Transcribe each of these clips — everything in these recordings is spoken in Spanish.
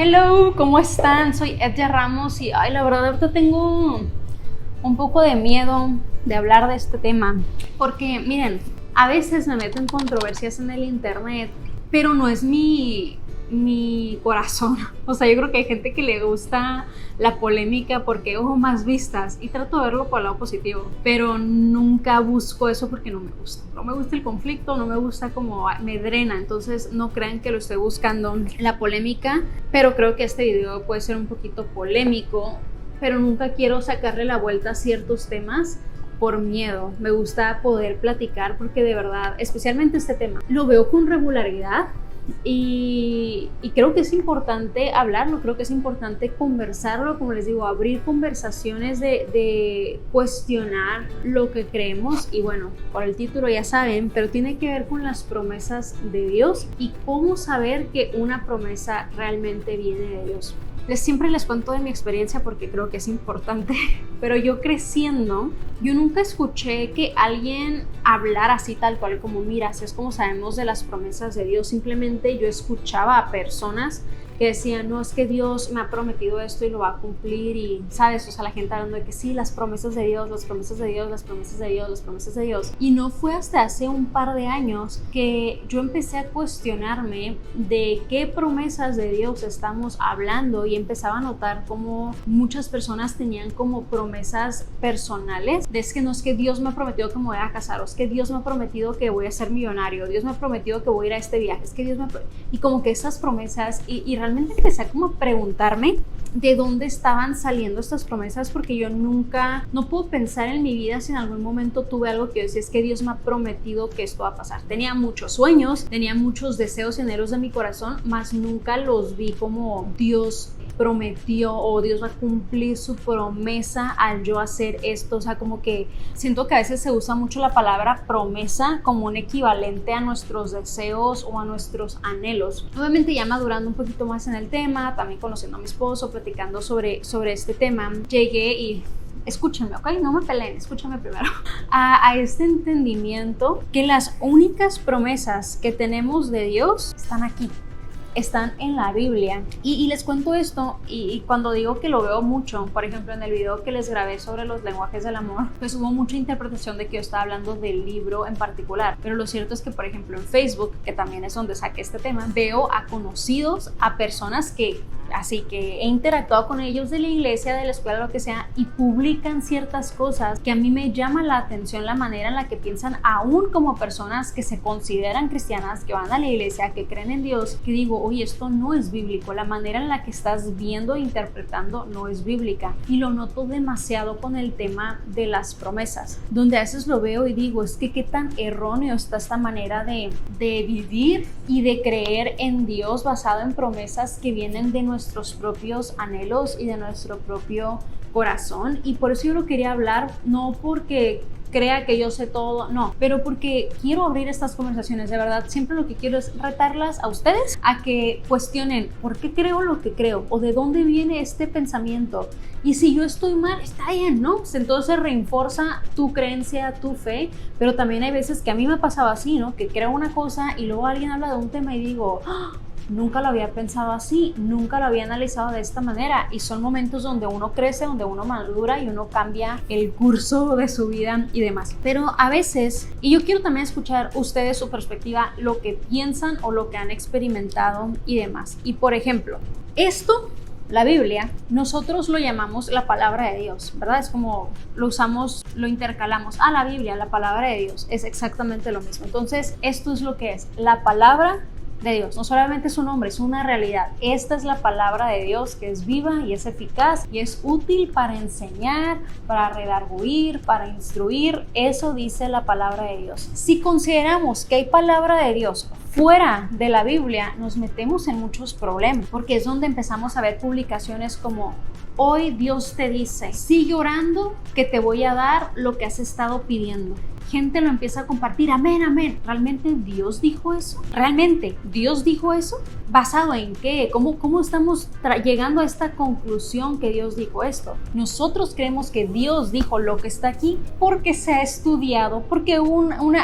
Hello, ¿cómo están? Soy Edja Ramos y la verdad ahorita tengo un poco de miedo de hablar de este tema porque miren, a veces me meto en controversias en el internet, pero no es mi corazón. O sea, yo creo que hay gente que le gusta la polémica porque más vistas, y trato de verlo por el lado positivo, pero nunca busco eso porque no me gusta. No me gusta el conflicto, no me gusta como me drena, entonces no crean que lo estoy buscando la polémica, pero creo que este video puede ser un poquito polémico, pero nunca quiero sacarle la vuelta a ciertos temas por miedo. Me gusta poder platicar porque de verdad, especialmente este tema, lo veo con regularidad. Y creo que es importante hablarlo, creo que es importante conversarlo, como les digo, abrir conversaciones de cuestionar lo que creemos. Y bueno, por el título ya saben, pero tiene que ver con las promesas de Dios y cómo saber que una promesa realmente viene de Dios. Siempre les cuento de mi experiencia porque creo que es importante, pero yo creciendo, yo nunca escuché que alguien hablara así tal cual como, mira, así es como sabemos de las promesas de Dios. Simplemente yo escuchaba a personas que decían, no, es que Dios me ha prometido esto y lo va a cumplir, y sabes, o sea, la gente hablando de que sí, las promesas de Dios, las promesas de Dios, las promesas de Dios, las promesas de Dios. Y no fue hasta hace un par de años que yo empecé a cuestionarme de qué promesas de Dios estamos hablando, y empezaba a notar cómo muchas personas tenían como promesas personales, de es que no es que Dios me ha prometido que me voy a casar, o es que Dios me ha prometido que voy a ser millonario, Dios me ha prometido que voy a ir a este viaje, es que Dios me y como que esas promesas, y realmente empecé a como preguntarme de dónde estaban saliendo estas promesas, porque yo nunca, no puedo pensar en mi vida si en algún momento tuve algo que yo decía, es que Dios me ha prometido que esto va a pasar. Tenía muchos sueños, tenía muchos deseos y anhelos de mi corazón, mas nunca los vi como Dios prometió o Dios va a cumplir su promesa al yo hacer esto. O sea, como que siento que a veces se usa mucho la palabra promesa como un equivalente a nuestros deseos o a nuestros anhelos. Obviamente ya madurando un poquito más en el tema, también conociendo a mi esposo, platicando sobre este tema, llegué y escúchenme, ¿ok? No me peleen, escúchame primero. A este entendimiento que las únicas promesas que tenemos de Dios están aquí, están en la Biblia. Y les cuento esto, y cuando digo que lo veo mucho, por ejemplo en el video que les grabé sobre los lenguajes del amor, pues hubo mucha interpretación de que yo estaba hablando del libro en particular, pero lo cierto es que por ejemplo en Facebook, que también es donde saqué este tema, veo a conocidos, a personas que así que he interactuado con ellos de la iglesia, de la escuela, lo que sea, y publican ciertas cosas que a mí me llama la atención, la manera en la que piensan, aún como personas que se consideran cristianas, que van a la iglesia, que creen en Dios, que digo, oye, esto no es bíblico, la manera en la que estás viendo e interpretando no es bíblica. Y lo noto demasiado con el tema de las promesas, donde a veces lo veo y digo, es que qué tan erróneo está esta manera de vivir y de creer en Dios basado en promesas que vienen de nuestros propios anhelos y de nuestro propio corazón. Y por eso yo lo quería hablar, no porque crea que yo sé todo, no, pero porque quiero abrir estas conversaciones. De verdad, siempre lo que quiero es retarlas a ustedes a que cuestionen por qué creo lo que creo o de dónde viene este pensamiento, y si yo estoy mal, está bien, ¿no? Entonces reenforza tu creencia, tu fe. Pero también hay veces que a mí me pasaba así, ¿no? Que creo una cosa y luego alguien habla de un tema y digo, nunca lo había pensado así, nunca lo había analizado de esta manera. Y son momentos donde uno crece, donde uno madura y uno cambia el curso de su vida y demás. Pero a veces, y yo quiero también escuchar ustedes su perspectiva, lo que piensan o lo que han experimentado y demás. Y por ejemplo, esto, la Biblia, nosotros lo llamamos la palabra de Dios, ¿verdad? Es como lo usamos, lo intercalamos. La Biblia, la palabra de Dios, es exactamente lo mismo. Entonces, esto es lo que es la palabra de Dios. No solamente es un nombre, es una realidad. Esta es la palabra de Dios, que es viva y es eficaz y es útil para enseñar, para redarguir, para instruir. Eso dice la palabra de Dios. Si consideramos que hay palabra de Dios fuera de la Biblia, nos metemos en muchos problemas, porque es donde empezamos a ver publicaciones como: hoy Dios te dice, sigue orando que te voy a dar lo que has estado pidiendo. gente lo empieza a compartir, amén, amén. ¿Realmente Dios dijo eso? ¿Realmente Dios dijo eso? ¿Basado en qué? ¿Cómo estamos llegando a esta conclusión que Dios dijo esto? Nosotros creemos que Dios dijo lo que está aquí porque se ha estudiado, porque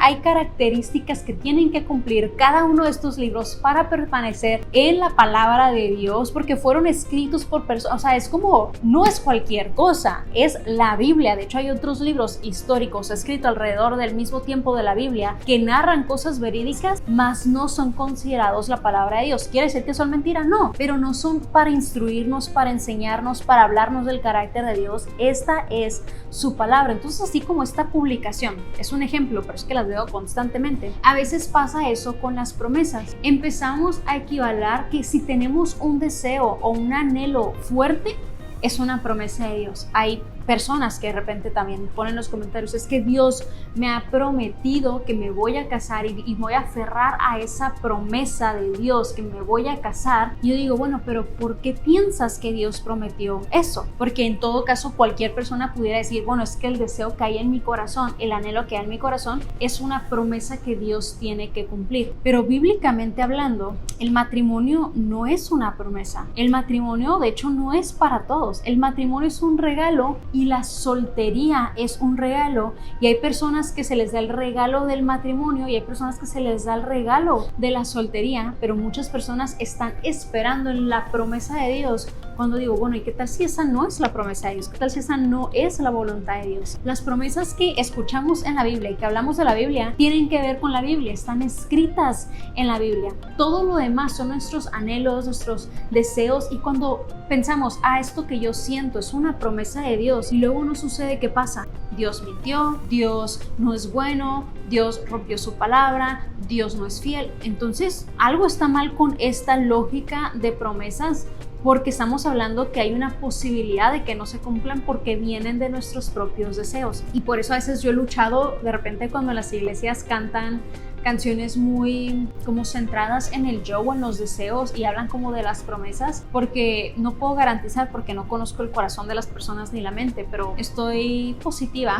hay características que tienen que cumplir cada uno de estos libros para permanecer en la palabra de Dios, porque fueron escritos por personas. O sea, es como, no es cualquier cosa, es la Biblia. De hecho, hay otros libros históricos escritos alrededor del mismo tiempo de la Biblia que narran cosas verídicas, mas no son considerados la palabra de Dios. ¿Quiere decir que son mentiras? No, pero no son para instruirnos, para enseñarnos, para hablarnos del carácter de Dios. Esta es su palabra. Entonces, así como esta publicación es un ejemplo, pero es que las veo constantemente. A veces pasa eso con las promesas. Empezamos a equivaler que si tenemos un deseo o un anhelo fuerte, es una promesa de Dios. Hay personas que de repente también ponen en los comentarios, es que Dios me ha prometido que me voy a casar y voy a aferrar a esa promesa de Dios, que me voy a casar. Y yo digo, bueno, pero ¿por qué piensas que Dios prometió eso? Porque en todo caso cualquier persona pudiera decir, bueno, es que el deseo que hay en mi corazón, el anhelo que hay en mi corazón es una promesa que Dios tiene que cumplir. Pero bíblicamente hablando, el matrimonio no es una promesa. El matrimonio de hecho no es para todos. El matrimonio es un regalo y la soltería es un regalo, y hay personas que se les da el regalo del matrimonio y hay personas que se les da el regalo de la soltería, pero muchas personas están esperando en la promesa de Dios. Cuando digo, bueno, ¿y qué tal si esa no es la promesa de Dios? ¿Qué tal si esa no es la voluntad de Dios? Las promesas que escuchamos en la Biblia y que hablamos de la Biblia tienen que ver con la Biblia, están escritas en la Biblia. Todo lo demás son nuestros anhelos, nuestros deseos, y cuando pensamos, esto que yo siento es una promesa de Dios, y luego no sucede, ¿qué pasa? Dios mintió, Dios no es bueno, Dios rompió su palabra, Dios no es fiel. Entonces, algo está mal con esta lógica de promesas, porque estamos hablando que hay una posibilidad de que no se cumplan porque vienen de nuestros propios deseos. Y por eso a veces yo he luchado de repente cuando las iglesias cantan canciones muy como centradas en el yo o en los deseos y hablan como de las promesas, porque no puedo garantizar, porque no conozco el corazón de las personas ni la mente, pero estoy positiva,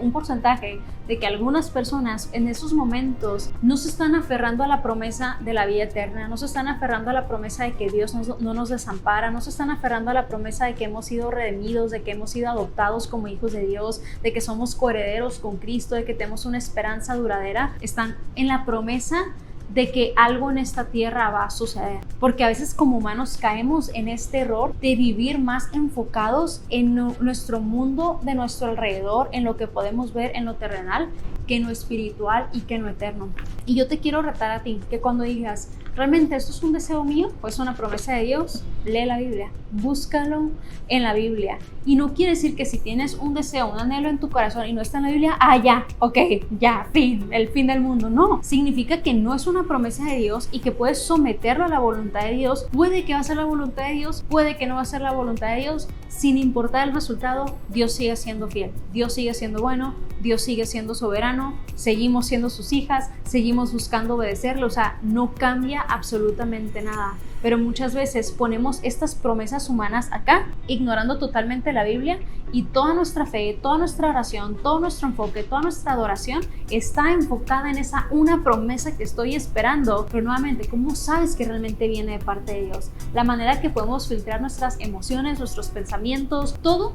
un porcentaje de que algunas personas en esos momentos no se están aferrando a la promesa de la vida eterna, no se están aferrando a la promesa de que Dios no nos desampara, no se están aferrando a la promesa de que hemos sido redimidos, de que hemos sido adoptados como hijos de Dios, de que somos coherederos con Cristo, de que tenemos una esperanza duradera. Están en la promesa de que algo en esta tierra va a suceder, porque a veces como humanos caemos en este error de vivir más enfocados en nuestro mundo, de nuestro alrededor, en lo que podemos ver en lo terrenal, que en lo espiritual y que en lo eterno. Y yo te quiero retar a ti, que cuando digas, ¿realmente esto es un deseo mío o es una promesa de Dios? Lee la Biblia, búscalo en la Biblia. Y no quiere decir que si tienes un deseo, un anhelo en tu corazón y no está en la Biblia, ya, ok, ya, el fin del mundo. No, significa que no es una promesa de Dios y que puedes someterlo a la voluntad de Dios. Puede que va a ser la voluntad de Dios, puede que no va a ser la voluntad de Dios. Sin importar el resultado, Dios sigue siendo fiel, Dios sigue siendo bueno, Dios sigue siendo soberano, seguimos siendo sus hijas, seguimos buscando obedecerlo. O sea, no cambia absolutamente nada. Pero muchas veces ponemos estas promesas humanas acá, ignorando totalmente la Biblia, y toda nuestra fe, toda nuestra oración, todo nuestro enfoque, toda nuestra adoración está enfocada en esa una promesa que estoy esperando. Pero nuevamente, ¿cómo sabes que realmente viene de parte de Dios? La manera que podemos filtrar nuestras emociones, nuestros pensamientos, todo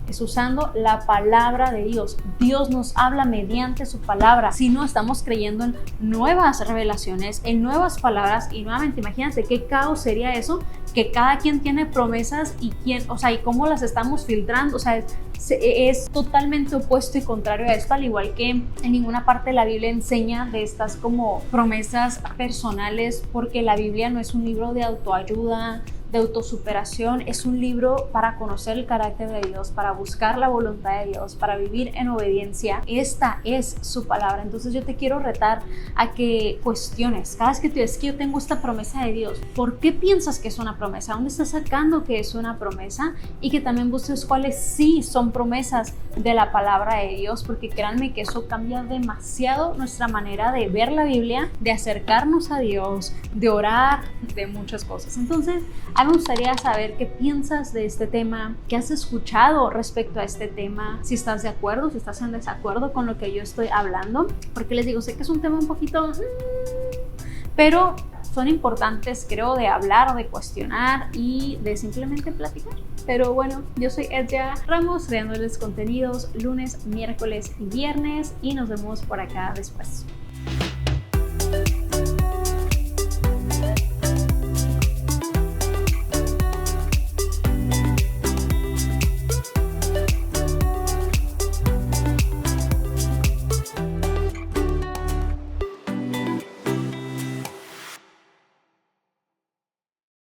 es usando la palabra de Dios. Dios nos habla mediante su palabra. Si no, estamos creyendo en nuevas revelaciones, en nuevas palabras, y nuevamente imagínate qué caos sería eso, que cada quien tiene promesas y cómo las estamos filtrando. O sea, es totalmente opuesto y contrario a esto, al igual que en ninguna parte de la Biblia enseña de estas como promesas personales, porque la Biblia no es un libro de autoayuda, de autosuperación, es un libro para conocer el carácter de Dios, para buscar la voluntad de Dios, para vivir en obediencia. Esta es su palabra. Entonces yo te quiero retar a que cuestiones, cada vez que tú dices que yo tengo esta promesa de Dios, ¿por qué piensas que es una promesa? ¿Dónde estás sacando que es una promesa? Y que también busques cuáles sí son promesas de la palabra de Dios, porque créanme que eso cambia demasiado nuestra manera de ver la Biblia, de acercarnos a Dios, de orar, de muchas cosas. Entonces, A mí me gustaría saber qué piensas de este tema, qué has escuchado respecto a este tema, si estás de acuerdo, si estás en desacuerdo con lo que yo estoy hablando, porque les digo, sé que es un tema un poquito... pero son importantes, creo, de hablar, de cuestionar y de simplemente platicar. Pero bueno, yo soy Edja Ramos, creándoles contenidos lunes, miércoles y viernes, y nos vemos por acá después.